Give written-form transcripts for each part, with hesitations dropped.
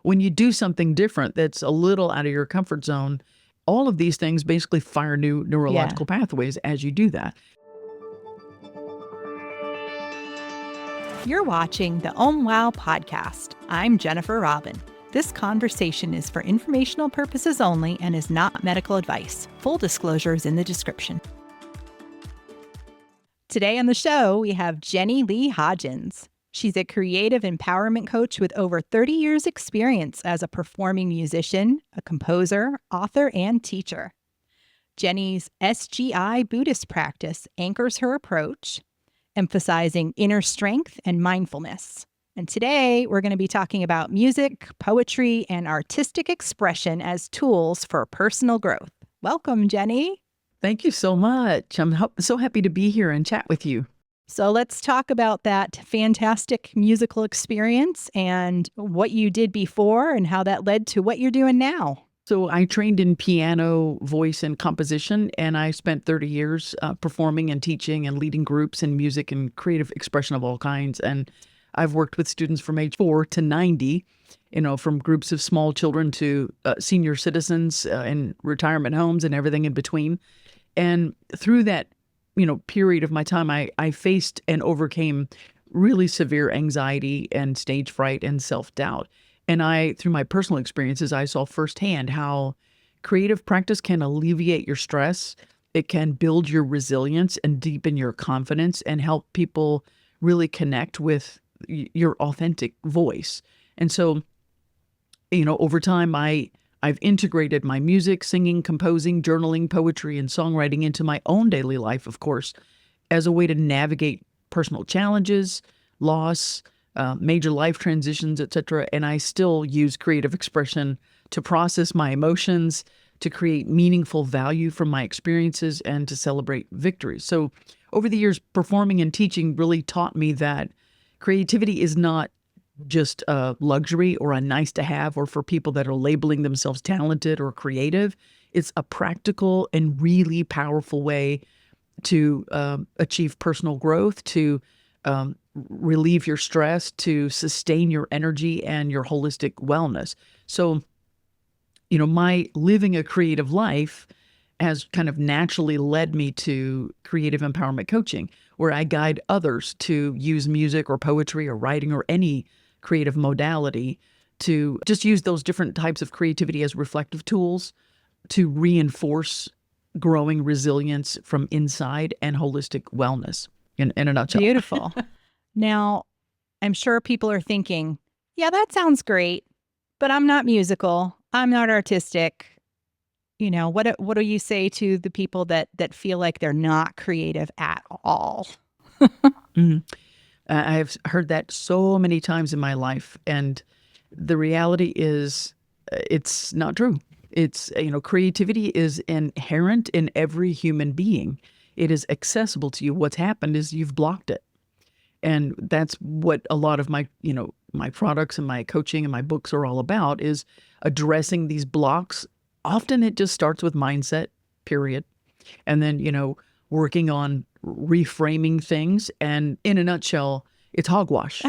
When you do something different that's a little out of your comfort zone, all of these things basically fire new neurological pathways as you do that. You're watching the Wow podcast. I'm Jennifer Robin. This conversation is for informational purposes only and is not medical advice. Full disclosure is in the description. Today on the show, we have Leigh Hodgins. She's a creative empowerment coach with over 30 years' experience as a performing musician, a composer, author, and teacher. Jenny's SGI Buddhist practice anchors her approach, emphasizing inner strength and mindfulness. And today, we're going to be talking about music, poetry, and artistic expression as tools for personal growth. Welcome, Jenny. Thank you so much. I'm so happy to be here and chat with you. So let's talk about that fantastic musical experience and what you did before and how that led to what you're doing now. So I trained in piano, voice, and composition, and I spent 30 years performing and teaching and leading groups in music and creative expression of all kinds. And I've worked with students from age 4 to 90, from groups of small children to senior citizens in retirement homes and everything in between. And through that, period of my time, I faced and overcame really severe anxiety and stage fright and self-doubt. And through my personal experiences, I saw firsthand how creative practice can alleviate your stress. It can build your resilience and deepen your confidence and help people really connect with your authentic voice. And so, over time, I've integrated my music, singing, composing, journaling, poetry, and songwriting into my own daily life, of course, as a way to navigate personal challenges, loss, major life transitions, etc. And I still use creative expression to process my emotions, to create meaningful value from my experiences, and to celebrate victories. So over the years, performing and teaching really taught me that creativity is not just a luxury or a nice to have or for people that are labeling themselves talented or creative. It's a practical and really powerful way to achieve personal growth, to relieve your stress, to sustain your energy and your holistic wellness. So, my living a creative life has kind of naturally led me to creative empowerment coaching, where I guide others to use music or poetry or writing or any creative modality to just use those different types of creativity as reflective tools to reinforce growing resilience from inside and holistic wellness in a nutshell. Beautiful. Now, I'm sure people are thinking, yeah, that sounds great, but I'm not musical. I'm not artistic. What do you say to the people that feel like they're not creative at all? Mm-hmm. I've heard that so many times in my life, and the reality is it's not true. It's, creativity is inherent in every human being. It is accessible to you. What's happened is you've blocked it. And that's what a lot of my, my products and my coaching and my books are all about, is addressing these blocks. Often it just starts with mindset, period. And then, working on reframing things. And in a nutshell, it's hogwash.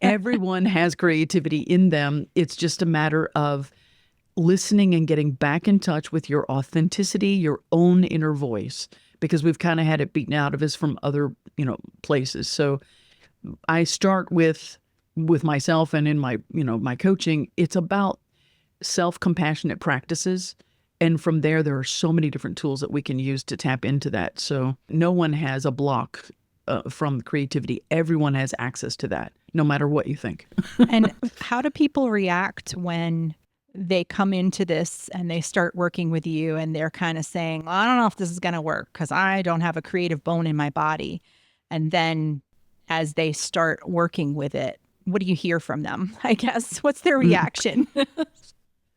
Everyone has creativity in them. It's just a matter of listening and getting back in touch with your authenticity, your own inner voice, because we've kind of had it beaten out of us from other, places. So I start with myself, and in my, my coaching, it's about self-compassionate practices. And from there are so many different tools that we can use to tap into that. So no one has a block from creativity. Everyone has access to that, no matter what you think. And how do people react when they come into this and they start working with you and they're kind of saying, well, I don't know if this is going to work because I don't have a creative bone in my body. And then as they start working with it, what do you hear from them? I guess, what's their reaction?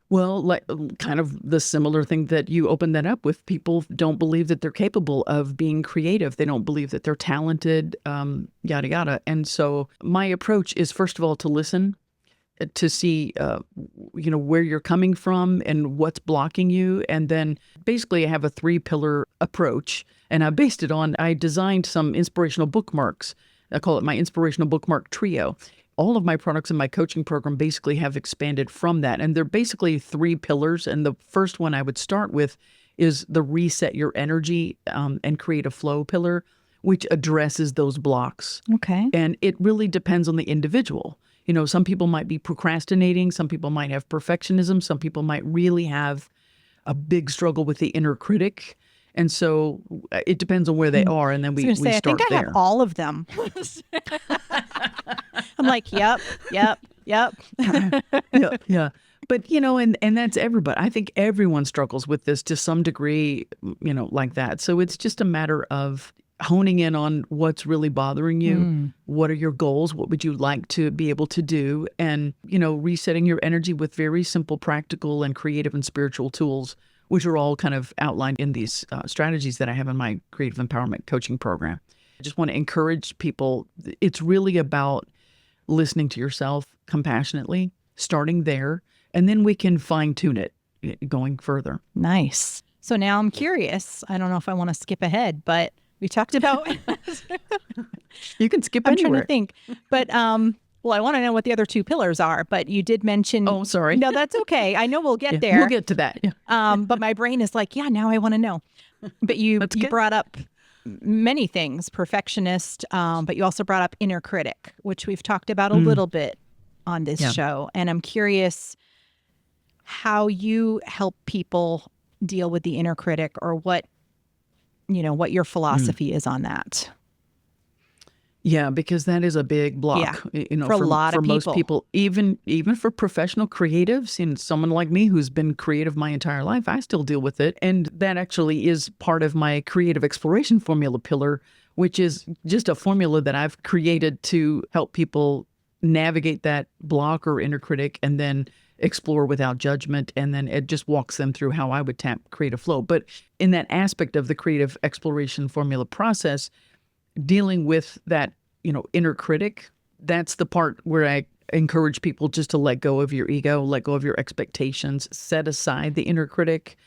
Well, like kind of the similar thing that you opened that up with. People don't believe that they're capable of being creative. They don't believe that they're talented, yada, yada. And so my approach is, first of all, to listen, to see, where you're coming from and what's blocking you. And then basically I have a 3-pillar approach, and I designed some inspirational bookmarks. I call it my inspirational bookmark trio. all of my products in my coaching program basically have expanded from that. And they're basically 3 pillars. And the first one I would start with is the reset your energy and create a flow pillar, which addresses those blocks. Okay. And it really depends on the individual. Some people might be procrastinating. Some people might have perfectionism. Some people might really have a big struggle with the inner critic. And so it depends on where they are. And then we start there. I think I have all of them. I'm like, yep. Yeah. But, and that's everybody. I think everyone struggles with this to some degree, like that. So it's just a matter of honing in on what's really bothering you. What are your goals? What would you like to be able to do? And, resetting your energy with very simple, practical, and creative and spiritual tools, which are all kind of outlined in these strategies that I have in my creative empowerment coaching program. I just want to encourage people. It's really about listening to yourself compassionately, starting there, and then we can fine tune it going further. Nice. So now I'm curious. I don't know if I want to skip ahead, but we talked about. You can skip I'm anywhere. trying to think, but well, I want to know what the other 2 pillars are. But you did mention. Oh, sorry. No, that's okay. I know we'll get there. We'll get to that. Yeah. But my brain is like, yeah, now I want to know. But you brought up many things, perfectionist, but you also brought up inner critic, which we've talked about a little bit on this show. And I'm curious how you help people deal with the inner critic, or what your philosophy is on that. Yeah, because that is a big block, for a lot of people. Most people, even for professional creatives, someone like me who's been creative my entire life, I still deal with it. And that actually is part of my creative exploration formula pillar, which is just a formula that I've created to help people navigate that block or inner critic and then explore without judgment. And then it just walks them through how I would tap creative flow. But in that aspect of the creative exploration formula process, dealing with that, inner critic, that's the part where I encourage people just to let go of your ego, let go of your expectations, set aside the inner critic.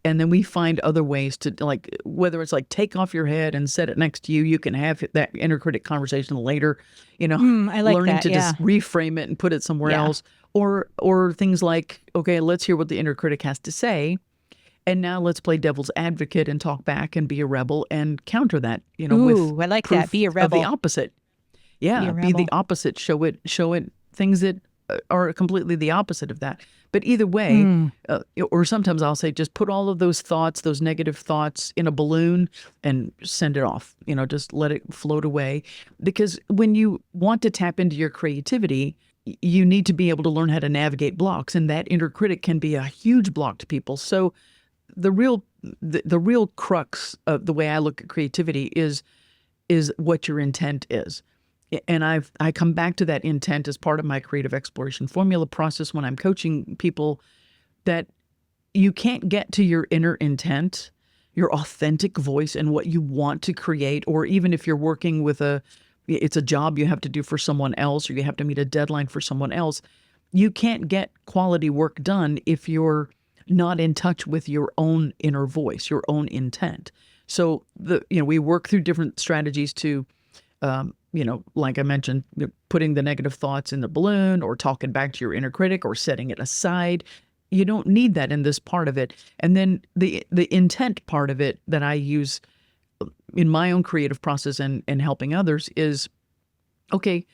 And then we find other ways to, whether it's take off your head and set it next to you. You can have that inner critic conversation later, I like learning that, to just reframe it and put it somewhere else. Or things like, okay, let's hear what the inner critic has to say. And now let's play devil's advocate and talk back and be a rebel and counter that, Ooh, I like that. Be a rebel. Of the opposite. Yeah, be the opposite. Show it things that are completely the opposite of that. But either way, or sometimes I'll say, just put all of those thoughts, those negative thoughts in a balloon and send it off, just let it float away. Because when you want to tap into your creativity, you need to be able to learn how to navigate blocks. And that inner critic can be a huge block to people. So the real crux of the way I look at creativity is what your intent is. And I come back to that intent as part of my creative exploration formula process when I'm coaching people, that you can't get to your inner intent, your authentic voice and what you want to create, or even if you're working with it's a job you have to do for someone else, or you have to meet a deadline for someone else, you can't get quality work done if you're not in touch with your own inner voice, your own intent. So we work through different strategies to, like I mentioned, putting the negative thoughts in the balloon, or talking back to your inner critic, or setting it aside. You don't need that in this part of it. And then the intent part of it that I use in my own creative process and helping others is, okay,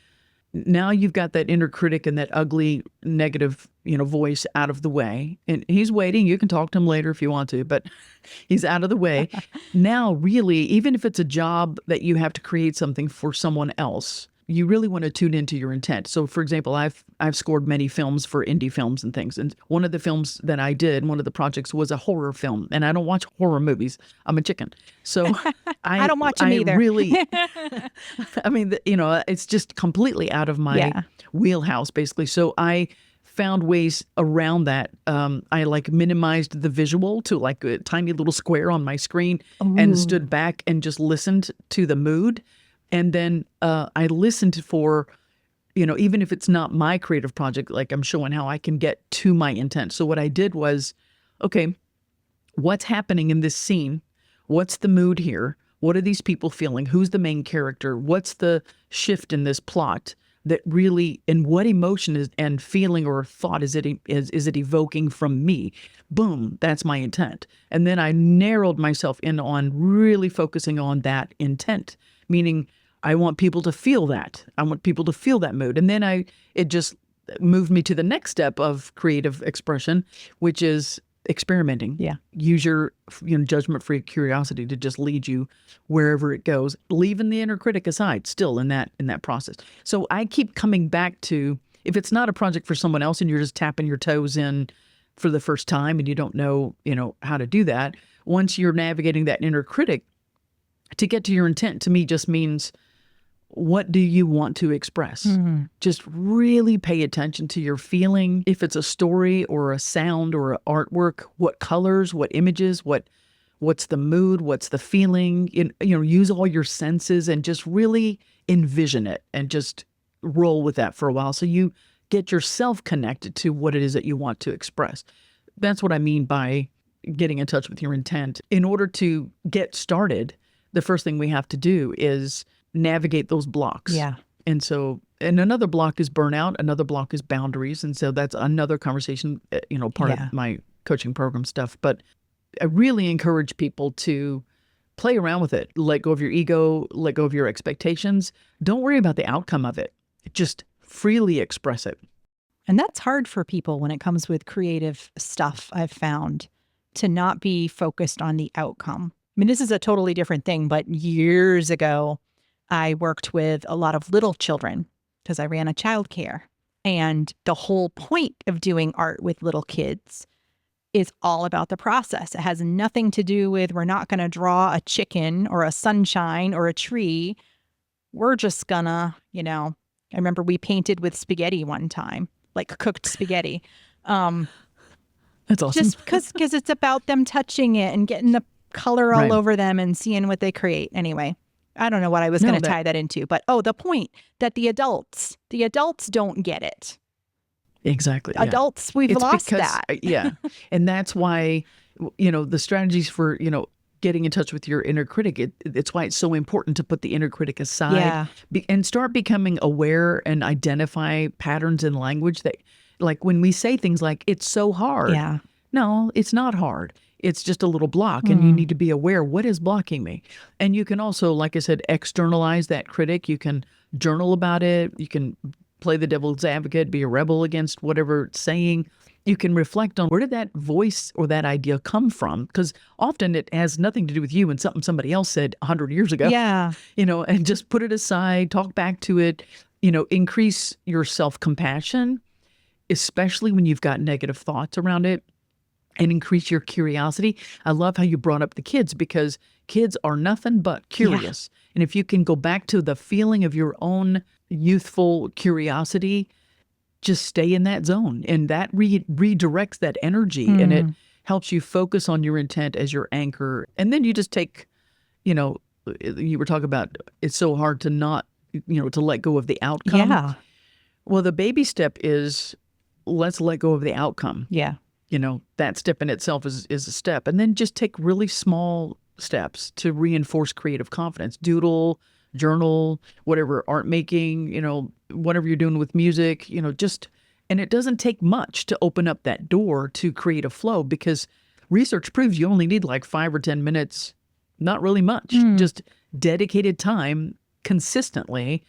now you've got that inner critic and that ugly negative, voice out of the way, and he's waiting. You can talk to him later if you want to, but he's out of the way. Now, really, even if it's a job that you have to create something for someone else, you really want to tune into your intent. So, for example, I've scored many films for indie films and things. And one of the films that I did, one of the projects, was a horror film. And I don't watch horror movies. I'm a chicken. So I don't watch them either. Really, I mean, it's just completely out of my wheelhouse, basically. So I found ways around that. I minimized the visual to a tiny little square on my screen. Ooh. And stood back and just listened to the mood. And then I listened for, even if it's not my creative project, I'm showing how I can get to my intent. So what I did was, okay, what's happening in this scene? What's the mood here? What are these people feeling? Who's the main character? What's the shift in this plot? that really, and what emotion is and feeling or thought is it evoking from me? Boom, that's my intent. And then I narrowed myself in on really focusing on that intent, meaning I want people to feel that. I want people to feel that mood. And then it just moved me to the next step of creative expression, which is experimenting. Yeah. Use your judgment-free curiosity to just lead you wherever it goes, leaving the inner critic aside still in that process. So I keep coming back to, if it's not a project for someone else and you're just tapping your toes in for the first time and you don't know, how to do that, once you're navigating that inner critic, to get to your intent to me just means, what do you want to express? Mm-hmm. Just really pay attention to your feeling. If it's a story or a sound or an artwork, what colors, what images, what's the mood, what's the feeling? Use all your senses and just really envision it and just roll with that for a while so you get yourself connected to what it is that you want to express. That's what I mean by getting in touch with your intent. In order to get started, the first thing we have to do is navigate those blocks. Yeah. And another block is burnout. Another block is boundaries. And so that's another conversation, part of my coaching program stuff. But I really encourage people to play around with it. Let go of your ego, let go of your expectations. Don't worry about the outcome of it. Just freely express it. And that's hard for people when it comes with creative stuff, I've found, to not be focused on the outcome. I mean, this is a totally different thing, but years ago, I worked with a lot of little children because I ran a childcare. And the whole point of doing art with little kids is all about the process. It has nothing to do with, we're not going to draw a chicken or a sunshine or a tree. We're just gonna, I remember we painted with spaghetti one time, like cooked spaghetti. That's awesome. Just because it's about them touching it and getting the color all over them and seeing what they create. Anyway. I don't know what I was going to tie that into, but the point that the adults don't get it. Exactly. Adults, we've lost that. Yeah. And that's why, the strategies for, getting in touch with your inner critic, it's why it's so important to put the inner critic aside and start becoming aware and identify patterns in language that, like when we say things like, it's so hard. Yeah. No, it's not hard. It's just a little block, and you need to be aware, what is blocking me? And you can also, like I said, externalize that critic. You can journal about it. You can play the devil's advocate, be a rebel against whatever it's saying. You can reflect on, where did that voice or that idea come from? Because often it has nothing to do with you and something somebody else said 100 years ago. Yeah. And just put it aside, talk back to it, increase your self-compassion, especially when you've got negative thoughts around it. And increase your curiosity. I love how you brought up the kids, because kids are nothing but curious. Yeah. And if you can go back to the feeling of your own youthful curiosity, just stay in that zone. And that redirects that energy and it helps you focus on your intent as your anchor. And then you just take, you were talking about it's so hard to not, to let go of the outcome. Yeah. Well, the baby step is, let's let go of the outcome. Yeah. That step in itself is a step. And then just take really small steps to reinforce creative confidence. Doodle, journal, whatever, art making, whatever you're doing with music, and it doesn't take much to open up that door to create a flow, because research proves you only need like 5 or 10 minutes, not really much, just dedicated time consistently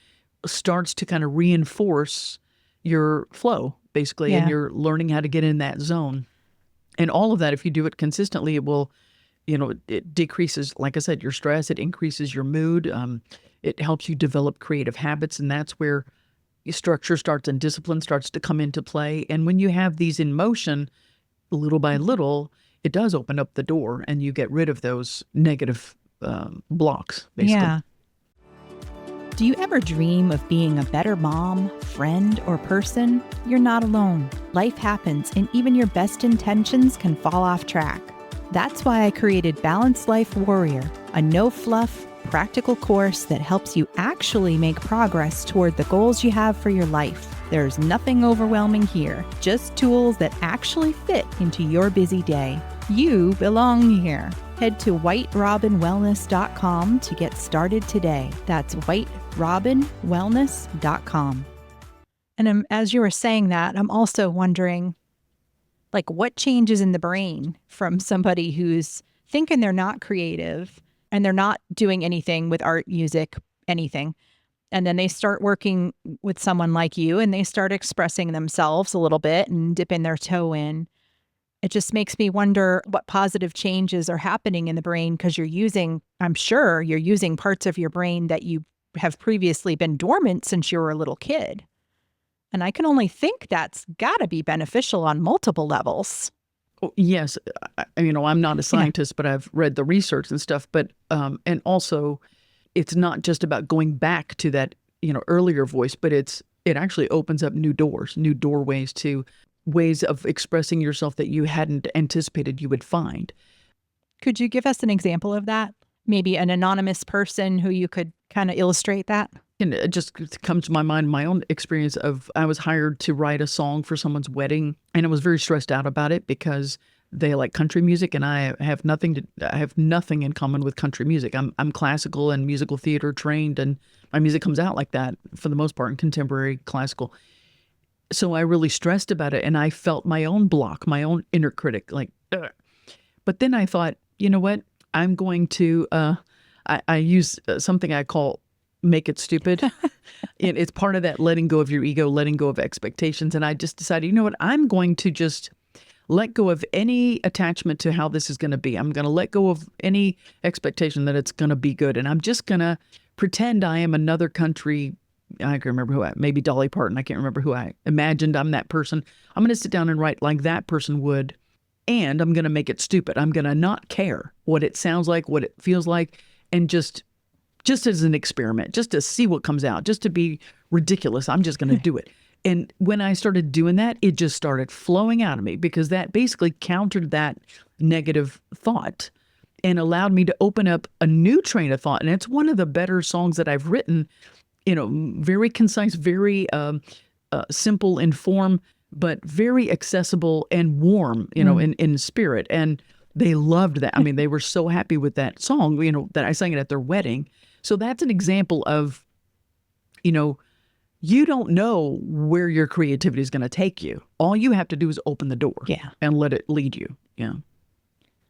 starts to kind of reinforce your flow, basically, and you're learning how to get in that zone. And all of that, if you do it consistently, it will, it decreases, like I said, your stress. It increases your mood. It helps you develop creative habits. And that's where your structure starts and discipline starts to come into play. And when you have these in motion, little by little, it does open up the door and you get rid of those negative blocks, basically. Yeah. Do you ever dream of being a better mom, friend, or person? You're not alone. Life happens, and even your best intentions can fall off track. That's why I created Balanced Life Warrior, a no-fluff, practical course that helps you actually make progress toward the goals you have for your life. There's nothing overwhelming here, just tools that actually fit into your busy day. You belong here. Head to whiterobinwellness.com to get started today. That's whiterobinwellness.com. And as you were saying that, I'm also wondering, like, what changes in the brain from somebody who's thinking they're not creative and they're not doing anything with art, music, anything. And then they start working with someone like you and they start expressing themselves a little bit and dipping their toe in. It just makes me wonder what positive changes are happening in the brain because I'm sure you're using parts of your brain that you have previously been dormant since you were a little kid. And I can only think that's got to be beneficial on multiple levels. Oh, yes. I'm not a scientist, but I've read the research and stuff. But, and also it's not just about going back to that, earlier voice, but it actually opens up new doors, new doorways to ways of expressing yourself that you hadn't anticipated you would find. Could you give us an example of that? Maybe an anonymous person who you could kind of illustrate that? And it just comes to my mind, my own experience of I was hired to write a song for someone's wedding, and I was very stressed out about it because they like country music, and I have nothing in common with country music. I'm classical and musical theater trained, and my music comes out like that for the most part in contemporary classical. So I really stressed about it, and I felt my own block, my own inner critic, like, ugh. But then I thought, you know what? I'm going to, I use something I call make it stupid. It's part of that letting go of your ego, letting go of expectations. And I just decided, you know what? I'm going to just let go of any attachment to how this is going to be. I'm going to let go of any expectation that it's going to be good. And I'm just going to pretend I am another country. I can remember maybe Dolly Parton. I can't remember who I imagined I'm that person. I'm going to sit down and write like that person would. And I'm going to make it stupid. I'm going to not care what it sounds like, what it feels like, and just as an experiment, just to see what comes out, just to be ridiculous. I'm just going to do it. And when I started doing that, it just started flowing out of me because that basically countered that negative thought and allowed me to open up a new train of thought. And it's one of the better songs that I've written, very concise, very simple in form, but very accessible and warm, in spirit. And they loved that. I mean, they were so happy with that song, that I sang it at their wedding. So that's an example of, you don't know where your creativity is going to take you. All you have to do is open the door and let it lead you. Yeah.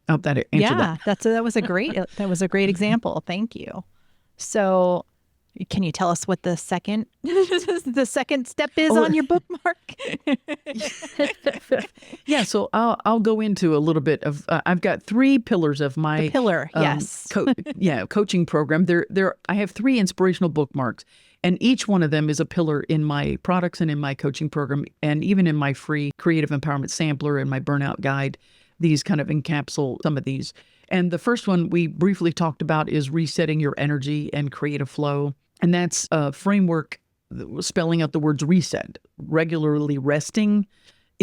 I hope that answered that. That was a great example. Thank you. So can you tell us what the second step is on your bookmark? Yeah, so I'll go into a little bit of. I've got 3 pillars of my yes, coaching program. I have 3 inspirational bookmarks, and each one of them is a pillar in my products and in my coaching program, and even in my free creative empowerment sampler and my burnout guide. These kind of encapsulate some of these. And the first one we briefly talked about is resetting your energy and creative flow. And that's a framework spelling out the words reset, regularly resting,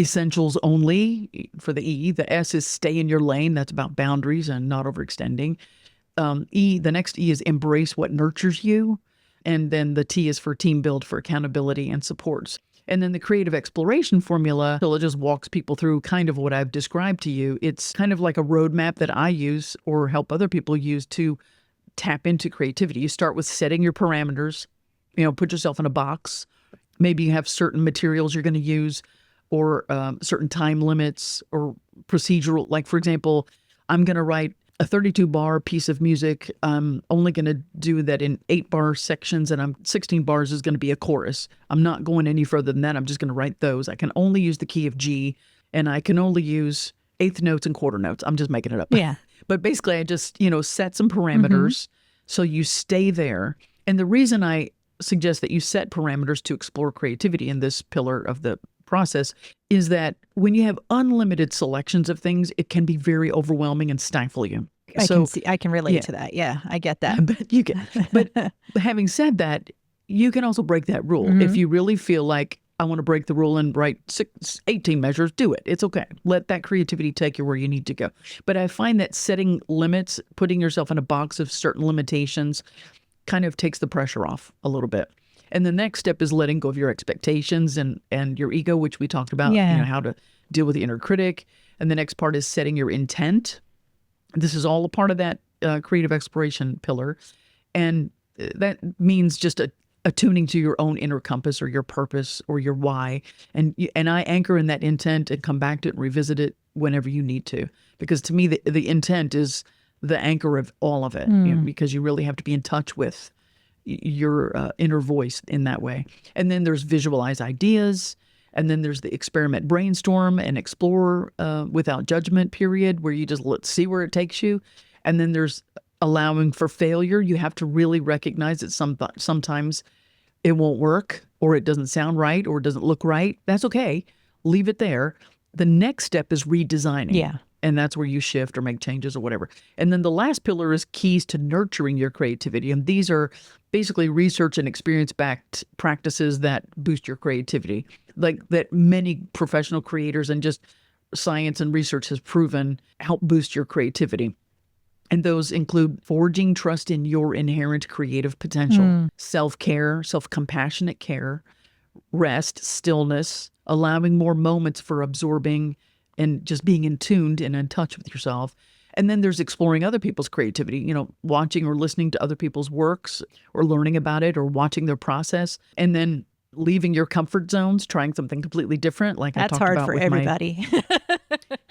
essentials only for the E. The S is stay in your lane. That's about boundaries and not overextending. The next E is embrace what nurtures you. And then the T is for team build, for accountability and supports. And then the creative exploration formula, so it just walks people through kind of what I've described to you. It's kind of like a roadmap that I use or help other people use to tap into creativity. You start with setting your parameters, put yourself in a box. Maybe you have certain materials you're going to use or certain time limits or procedural. Like, for example, I'm going to write a 32-bar piece of music. I'm only going to do that in 8-bar sections, and 16 bars is going to be a chorus. I'm not going any further than that. I'm just going to write those. I can only use the key of G, and I can only use eighth notes and quarter notes. I'm just making it up. Yeah. But basically, I just, set some parameters so you stay there. And the reason I suggest that you set parameters to explore creativity in this pillar of the process is that when you have unlimited selections of things, it can be very overwhelming and stifle you. I can relate to that. Yeah, I get that. But having said that, you can also break that rule. If you really feel like I want to break the rule and write 18 measures, do it. It's okay. Let that creativity take you where you need to go. But I find that setting limits, putting yourself in a box of certain limitations kind of takes the pressure off a little bit. And the next step is letting go of your expectations and your ego, which we talked about, how to deal with the inner critic. And the next part is setting your intent. This is all a part of that creative exploration pillar. And that means just attuning to your own inner compass or your purpose or your why. And I anchor in that intent and come back to it and revisit it whenever you need to. Because to me, the intent is the anchor of all of it, because you really have to be in touch with your inner voice in that way. And then there's visualize ideas. And then there's the experiment brainstorm and explore without judgment period, where you just let's see where it takes you. And then there's allowing for failure. You have to really recognize that sometimes it won't work, or it doesn't sound right, or it doesn't look right. That's okay. Leave it there. The next step is redesigning. Yeah. And that's where you shift or make changes or whatever. And then the last pillar is keys to nurturing your creativity. And these are basically research and experience-backed practices that boost your creativity, like that many professional creators and just science and research has proven help boost your creativity. And those include forging trust in your inherent creative potential, self-care, self-compassionate care, rest, stillness, allowing more moments for absorbing and just being in tuned and in touch with yourself. And then there's exploring other people's creativity, watching or listening to other people's works or learning about it or watching their process. And then leaving your comfort zones, trying something completely different. Like That's I talked hard about for with everybody.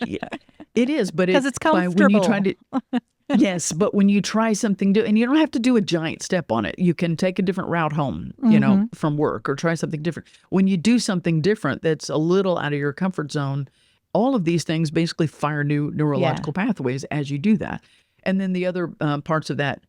Yeah, it is, but Because it's comfortable. when you try to, yes, but when you try something and you don't have to do a giant step on it. You can take a different route home, from work, or try something different. When you do something different that's a little out of your comfort zone, all of these things basically fire new neurological pathways as you do that. And then the other parts of that,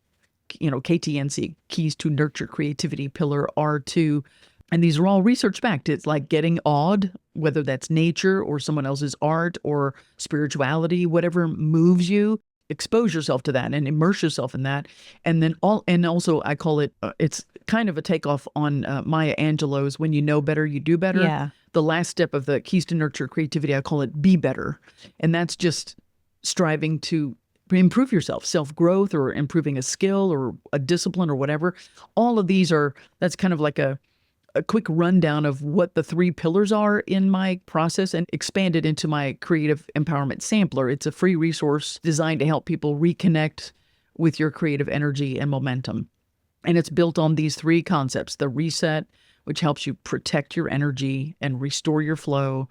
KTNC, keys to nurture creativity pillar, are to, and these are all research backed. It's like getting awed, whether that's nature or someone else's art or spirituality, whatever moves you. Expose yourself to that and immerse yourself in that. And then also I call it, it's kind of a takeoff on Maya Angelou's when you know better, you do better. Yeah. The last step of the keys to nurture creativity, I call it be better. And that's just striving to improve yourself, self-growth, or improving a skill or a discipline or whatever. All of these that's kind of like a quick rundown of what the 3 pillars are in my process, and expanded into my creative empowerment sampler. It's a free resource designed to help people reconnect with your creative energy and momentum. And it's built on these 3 concepts: the reset, which helps you protect your energy and restore your flow;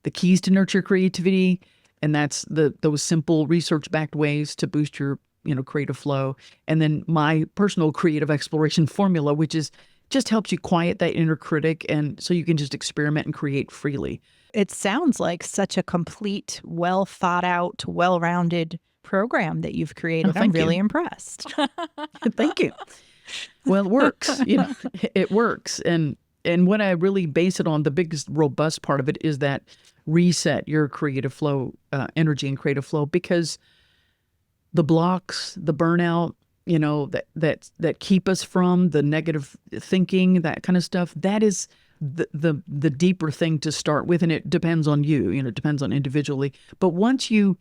the keys to nurture creativity, and that's those simple research-backed ways to boost your creative flow; and then my personal creative exploration formula, which is just helps you quiet that inner critic, and so you can just experiment and create freely. It sounds like such a complete, well thought out, well-rounded program that you've created. I'm really impressed. Thank you. Well, it works. It works. And what I really base it on, the biggest robust part of it, is that reset your creative flow, energy and creative flow, because the blocks, the burnout, that keep us from the negative thinking, that kind of stuff, that is the deeper thing to start with. And it depends on you, it depends on individually. But once you,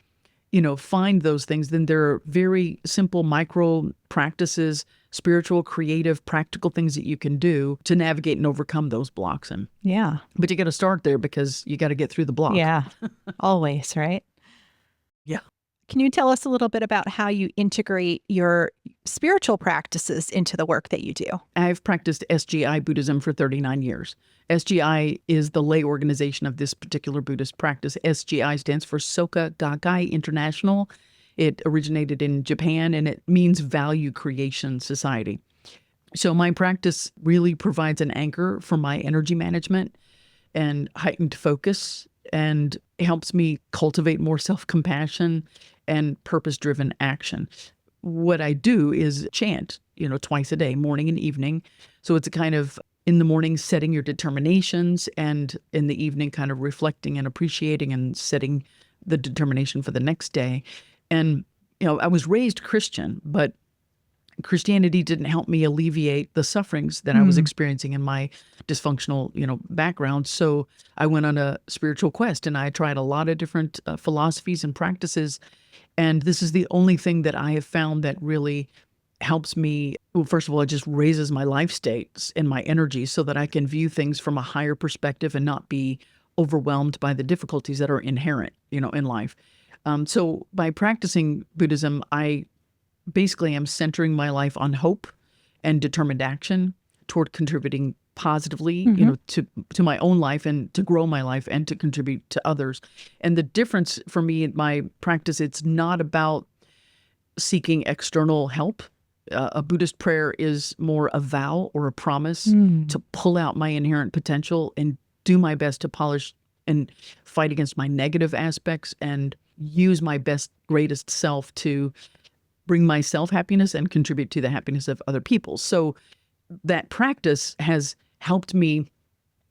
find those things, then there are very simple micro practices, spiritual, creative, practical things that you can do to navigate and overcome those blocks. But you got to start there, because you got to get through the block. Yeah, always, right? Yeah. Can you tell us a little bit about how you integrate your spiritual practices into the work that you do? I've practiced SGI Buddhism for 39 years. SGI is the lay organization of this particular Buddhist practice. SGI stands for Soka Gakkai International. It originated in Japan, and it means Value Creation Society. So my practice really provides an anchor for my energy management and heightened focus, and helps me cultivate more self-compassion and purpose-driven action. What I do is chant, twice a day, morning and evening. So it's a kind of, in the morning, setting your determinations, and in the evening, kind of reflecting and appreciating and setting the determination for the next day. And, I was raised Christian, but Christianity didn't help me alleviate the sufferings that I was experiencing in my dysfunctional, background. So I went on a spiritual quest, and I tried a lot of different philosophies and practices. And this is the only thing that I have found that really helps me. Well, first of all, it just raises my life states and my energy so that I can view things from a higher perspective and not be overwhelmed by the difficulties that are inherent, in life. So by practicing Buddhism, I basically am centering my life on hope and determined action, toward contributing positively, to my own life and to grow my life and to contribute to others. And the difference for me in my practice, it's not about seeking external help. A Buddhist prayer is more a vow or a promise to pull out my inherent potential and do my best to polish and fight against my negative aspects and use my best, greatest self to bring myself happiness and contribute to the happiness of other people. So that practice has helped me,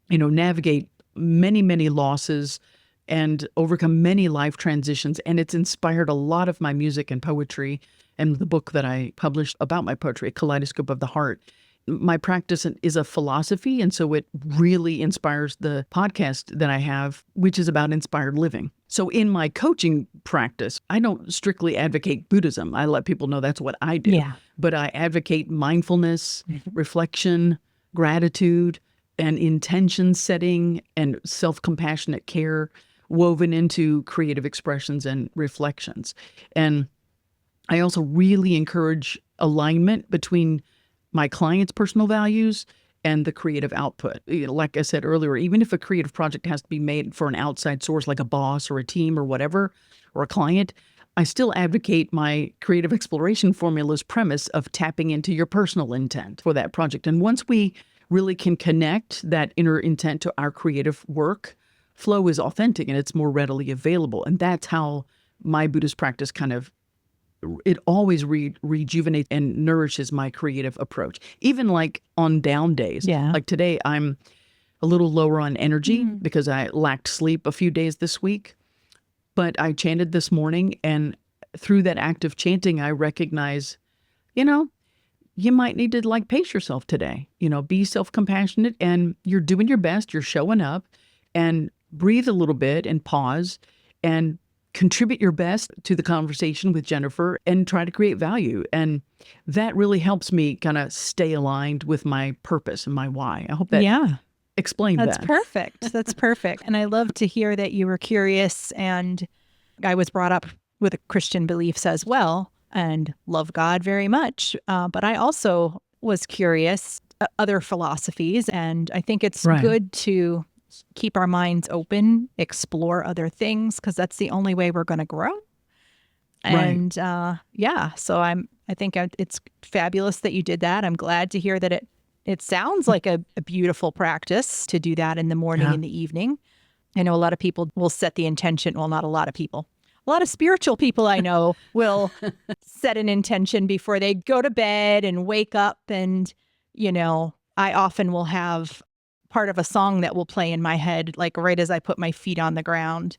navigate many, many losses and overcome many life transitions. And it's inspired a lot of my music and poetry and the book that I published about my poetry, A Kaleidoscope of the Heart. My practice is a philosophy, and so it really inspires the podcast that I have, which is about inspired living. So in my coaching practice, I don't strictly advocate Buddhism. I let people know that's what I do. Yeah. But I advocate mindfulness, reflection, gratitude, and intention setting and self-compassionate care woven into creative expressions and reflections. And I also really encourage alignment between my clients' personal values and the creative output. Like I said earlier, even if a creative project has to be made for an outside source like a boss or a team or whatever, or a client, I still advocate my creative exploration formula's premise of tapping into your personal intent for that project. And once we really can connect that inner intent to our creative work, flow is authentic and it's more readily available. And that's how my Buddhist practice it always rejuvenates and nourishes my creative approach. Even like on down days. Yeah. Like today, I'm a little lower on energy because I lacked sleep a few days this week. But I chanted this morning, and through that act of chanting, I recognize, you might need to pace yourself today. Be self-compassionate, and you're doing your best. You're showing up, and breathe a little bit and pause and contribute your best to the conversation with Jennifer and try to create value. And that really helps me kind of stay aligned with my purpose and my why. I hope that explained That's that. perfect. That's perfect. And I love to hear that you were curious, and I was brought up with Christian beliefs as well and love God very much. But I also was curious, other philosophies. And I think it's good to keep our minds open, explore other things, because that's the only way we're going to grow. And so I think it's fabulous that you did that. I'm glad to hear that it sounds like a beautiful practice to do that in the morning and the evening. I know a lot of people will set the intention. Well, not a lot of people. A lot of spiritual people I know will set an intention before they go to bed and wake up. And, I often will have part of a song that will play in my head, like right as I put my feet on the ground,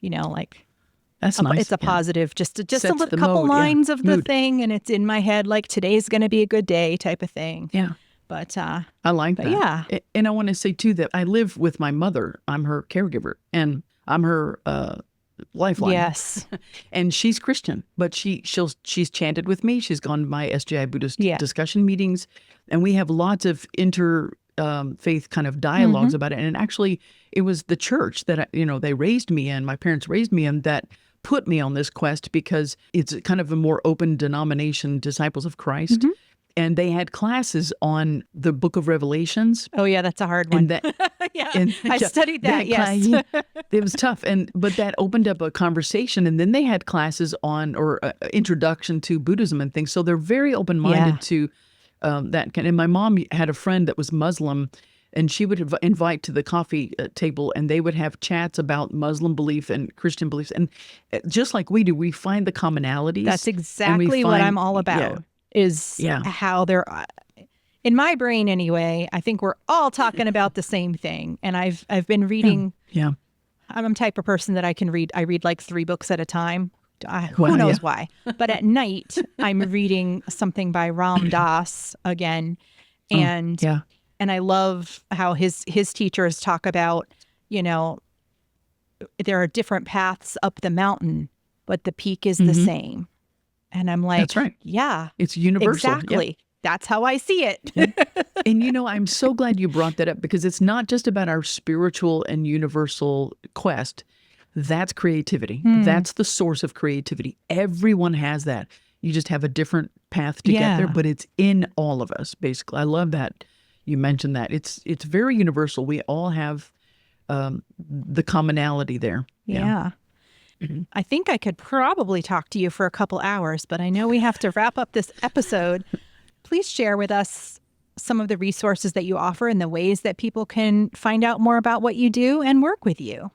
That's nice. It's a positive, just a couple mode, lines of the mood. thing. And it's in my head, like today's going to be a good day type of thing. Yeah. But I like that. Yeah. And I want to say too that I live with my mother. I'm her caregiver and I'm her lifeline. Yes. And she's Christian, but she's chanted with me. She's gone to my SJI Buddhist discussion meetings, and we have lots of faith kind of dialogues about it. And actually, it was the church that they raised me in. My parents raised me in, that put me on this quest, because it's kind of a more open denomination, Disciples of Christ. And they had classes on the Book of Revelations. Oh yeah, that's a hard one. I studied that. Yes, it was tough, but that opened up a conversation. And then they had classes on introduction to Buddhism and things. So they're very open-minded to that kind. And my mom had a friend that was Muslim, and she would invite to the coffee table, and they would have chats about Muslim belief and Christian beliefs. And just like we do, we find the commonalities. That's exactly what I'm all about. How they're, in my brain anyway, I think we're all talking about the same thing. And I've been reading. I'm a type of person that I read like 3 books at a time. Who knows why? But at night, I'm reading something by Ram Dass again. And I love how his teachers talk about, there are different paths up the mountain, but the peak is the same. And I'm like, that's right. Yeah. It's universal. Exactly. Yep. That's how I see it. And, I'm so glad you brought that up, because it's not just about our spiritual and universal quest. That's creativity. That's the source of creativity. Everyone has that. You just have a different path to get there, but it's in all of us, basically. I love that you mentioned that. It's very universal. We all have the commonality there. Yeah. Mhm. I think I could probably talk to you for a couple hours, but I know we have to wrap up this episode. Please share with us some of the resources that you offer and the ways that people can find out more about what you do and work with you.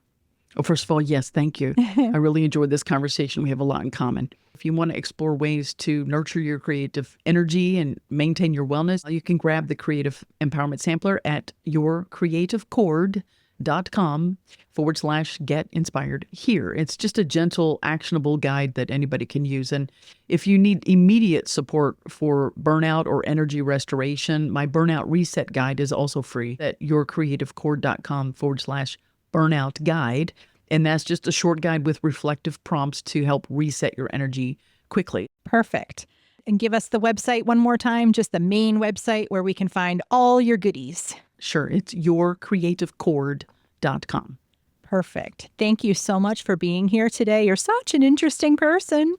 Oh, first of all, yes, thank you. I really enjoyed this conversation. We have a lot in common. If you want to explore ways to nurture your creative energy and maintain your wellness, you can grab the Creative Empowerment Sampler at yourcreativecord.com/get inspired here. It's just a gentle, actionable guide that anybody can use. And if you need immediate support for burnout or energy restoration, my Burnout Reset Guide is also free at yourcreativecord.com/burnout guide. And that's just a short guide with reflective prompts to help reset your energy quickly. Perfect. And give us the website one more time, just the main website where we can find all your goodies. Sure, it's yourcreativecord.com. Perfect. Thank you so much for being here today. You're such an interesting person,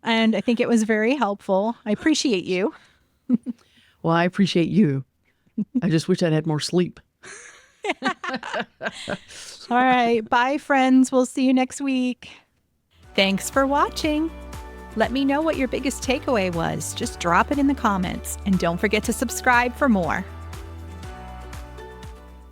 and I think it was very helpful. I appreciate you. Well, I appreciate you. I just wish I'd had more sleep. All right. Bye, friends. We'll see you next week. Thanks for watching. Let me know what your biggest takeaway was. Just drop it in the comments. And don't forget to subscribe for more.